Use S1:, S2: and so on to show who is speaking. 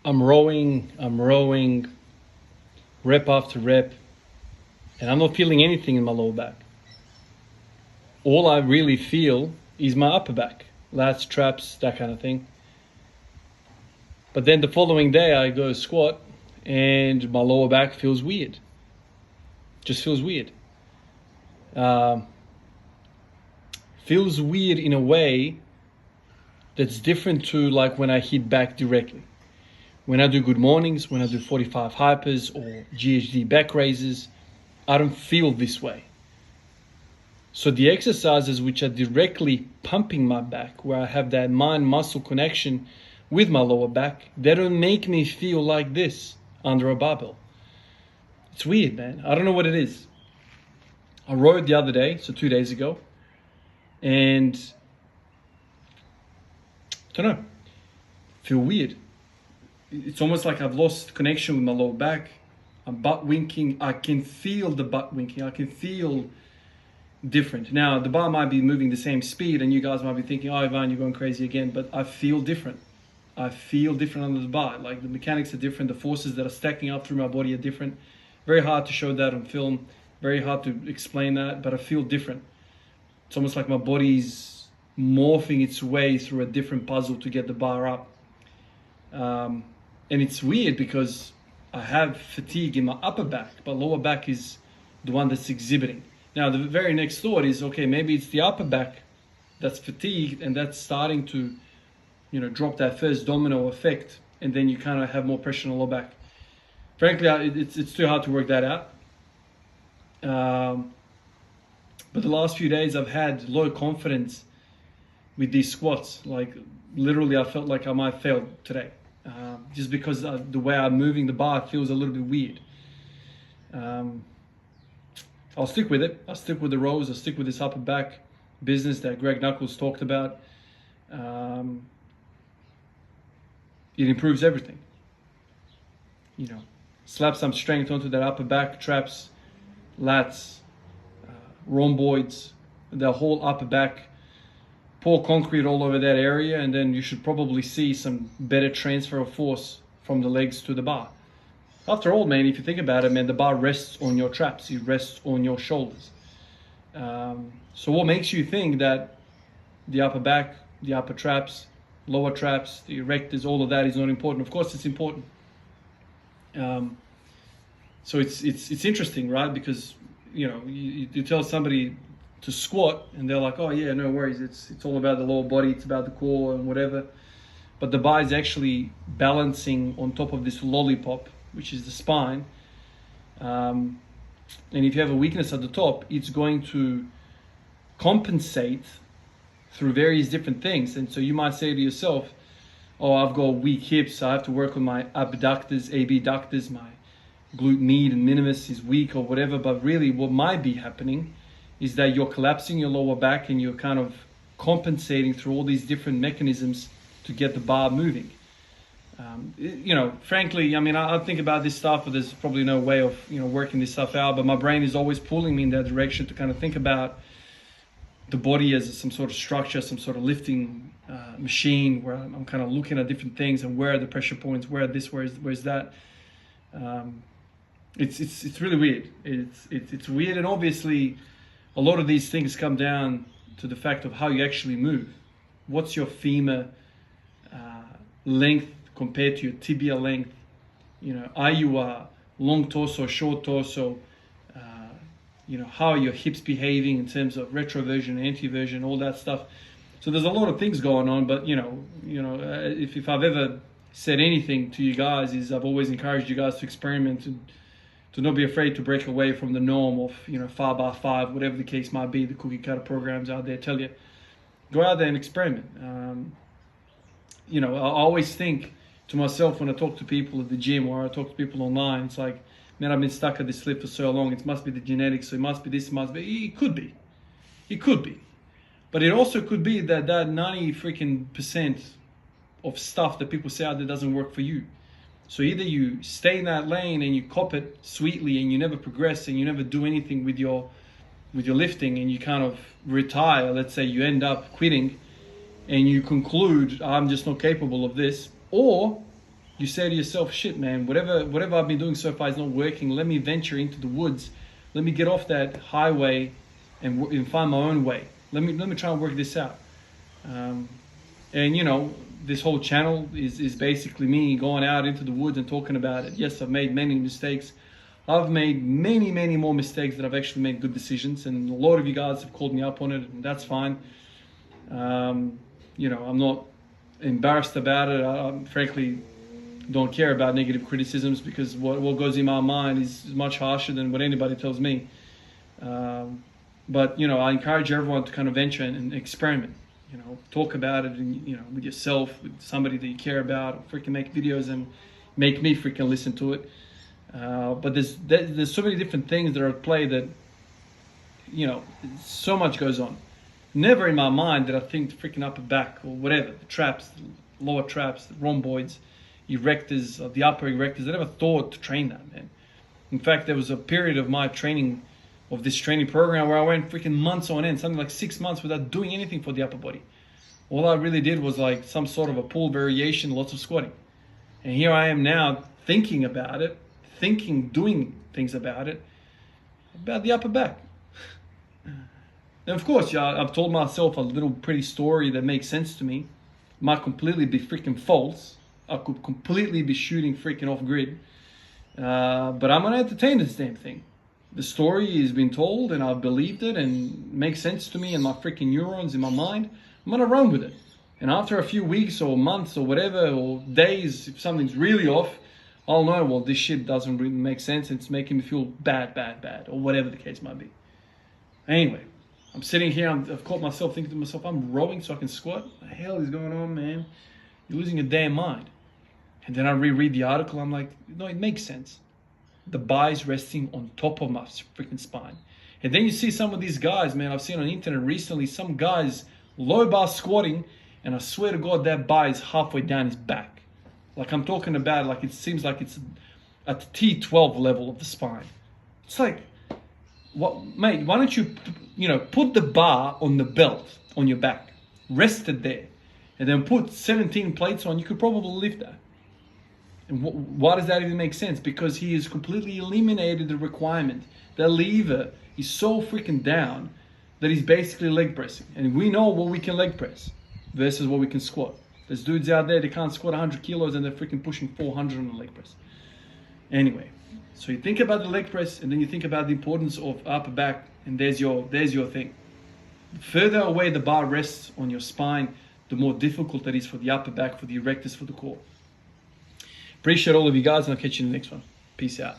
S1: I'm rowing, rep after rep, and I'm not feeling anything in my lower back. All I really feel is my upper back, lats, traps, that kind of thing. But then the following day I go squat and my lower back feels weird. Just feels weird. Feels weird in a way that's different to like when I hit back directly. When I do good mornings, when I do 45 hypers or GHD back raises, I don't feel this way. So the exercises which are directly pumping my back, where I have that mind-muscle connection with my lower back, they don't make me feel like this under a barbell. It's weird, man. I don't know what it is. I rowed the other day, so 2 days ago, and I don't know, feel weird. It's almost like I've lost connection with my lower back. I'm butt winking. I can feel the butt winking. I can feel different. Now, the bar might be moving the same speed and you guys might be thinking, oh, Ivan, you're going crazy again. But I feel different. I feel different under the bar. Like the mechanics are different. The forces that are stacking up through my body are different. Very hard to show that on film. Very hard to explain that, but I feel different. It's almost like my body's morphing its way through a different puzzle to get the bar up. And it's weird because I have fatigue in my upper back, but lower back is the one that's exhibiting. Now, the very next thought is, okay, maybe it's the upper back that's fatigued and that's starting to, drop that first domino effect, and then you kind of have more pressure on the lower back. Frankly, it's too hard to work that out. But the last few days I've had low confidence with these squats. Like literally I felt like I might fail today. Just because the way I'm moving the bar feels a little bit weird. I'll stick with it. I'll stick with the rows. I'll stick with this upper back business that Greg Knuckles talked about. It improves everything. Slap some strength onto that upper back, traps, lats, rhomboids, the whole upper back. Pour concrete all over that area, and then you should probably see some better transfer of force from the legs to the bar. After all, man, if you think about it, man, the bar rests on your traps. It rests on your shoulders. So what makes you think that the upper back, the upper traps, lower traps, the erectors, all of that is not important? Of course it's important. So it's interesting, right? Because, you tell somebody to squat and they're like, oh yeah, no worries, it's all about the lower body, it's about the core and whatever. But the bar is actually balancing on top of this lollipop, which is the spine. And if you have a weakness at the top, it's going to compensate through various different things. And so you might say to yourself, oh, I've got weak hips, so I have to work on my abductors, abductors, my glute med and minimus is weak or whatever. But really what might be happening is that you're collapsing your lower back and you're kind of compensating through all these different mechanisms to get the bar moving. Frankly, I think about this stuff, but there's probably no way of, working this stuff out. But my brain is always pulling me in that direction to kind of think about the body as some sort of structure, some sort of lifting machine, where I'm kind of looking at different things and where are the pressure points, where this, where's that. It's really weird. It's weird, and obviously a lot of these things come down to the fact of how you actually move. What's your femur length compared to your tibia length? Are you a long torso, short torso? How are your hips behaving in terms of retroversion, antiversion, all that stuff? So there's a lot of things going on, but if I've ever said anything to you guys, is I've always encouraged you guys to experiment and to not be afraid to break away from the norm of 5x5, whatever the case might be. The cookie cutter programs out there tell you, go out there and experiment. I always think to myself when I talk to people at the gym or I talk to people online, it's like, man, I've been stuck at this lift for so long. It must be the genetics, so it must be this, it must be. It could be. But it also could be that 90% of stuff that people say out there doesn't work for you. So either you stay in that lane and you cop it sweetly and you never progress and you never do anything with your lifting and you kind of retire. Let's say you end up quitting and you conclude, I'm just not capable of this. Or You say to yourself, shit, man, whatever I've been doing so far is not working. Let me venture into the woods. Let me get off that highway and find my own way. Let me try and work this out. And you know, this whole channel is basically me going out into the woods and talking about it. Yes, I've made many mistakes. I've made many more mistakes that I've actually made good decisions, and a lot of you guys have called me up on it, and that's fine. You know, I'm not embarrassed about it. I frankly don't care about negative criticisms, because what goes in my mind is much harsher than what anybody tells me. But you know, I encourage everyone to kind of venture and experiment. You know, talk about it, and you know, with yourself, with somebody that you care about, or freaking make videos and make me freaking listen to it. But there's so many different things that are at play that, you know, so much goes on. Never in my mind did I think the freaking upper back or whatever, the traps, the lower traps, the rhomboids, erectors, the upper erectors. I never thought to train that, man. In fact, there was a period of my training, of this training program, where I went freaking months on end, something like 6 months without doing anything for the upper body. All I really did was like some sort of a pull variation, lots of squatting. And here I am now thinking about it, doing things about the upper back. And of course, yeah, I've told myself a little pretty story that makes sense to me. Might completely be freaking false. I could completely be shooting freaking off grid. But I'm gonna entertain this damn thing. The story has been told and I've believed it and makes sense to me in my freaking neurons in my mind. I'm gonna run with it. And after a few weeks or months or whatever, or days, if something's really off, I'll know, well, this shit doesn't really make sense. It's making me feel bad, or whatever the case might be. Anyway, I'm sitting here, I've caught myself thinking to myself, I'm rowing so I can squat? What the hell is going on, man? You're losing your damn mind. And then I reread the article, I'm like, no, it makes sense. The bar is resting on top of my freaking spine. And then you see some of these guys, man, I've seen on the internet recently, some guys low bar squatting, and I swear to God, that bar is halfway down his back. Like I'm talking about, like it seems like it's at the T12 level of the spine. It's like, what, mate, why don't you, you know, put the bar on the belt on your back, rest it there, and then put 17 plates on, you could probably lift that. And why does that even make sense? Because he has completely eliminated the requirement. The lever is so freaking down that he's basically leg pressing. And we know what we can leg press versus what we can squat. There's dudes out there, they can't squat 100 kilos and they're freaking pushing 400 on the leg press. Anyway, so you think about the leg press and then you think about the importance of upper back, and there's your thing. The further away the bar rests on your spine, the more difficult that is for the upper back, for the erectors, for the core. Appreciate all of you guys, and I'll catch you in the next one. Peace out.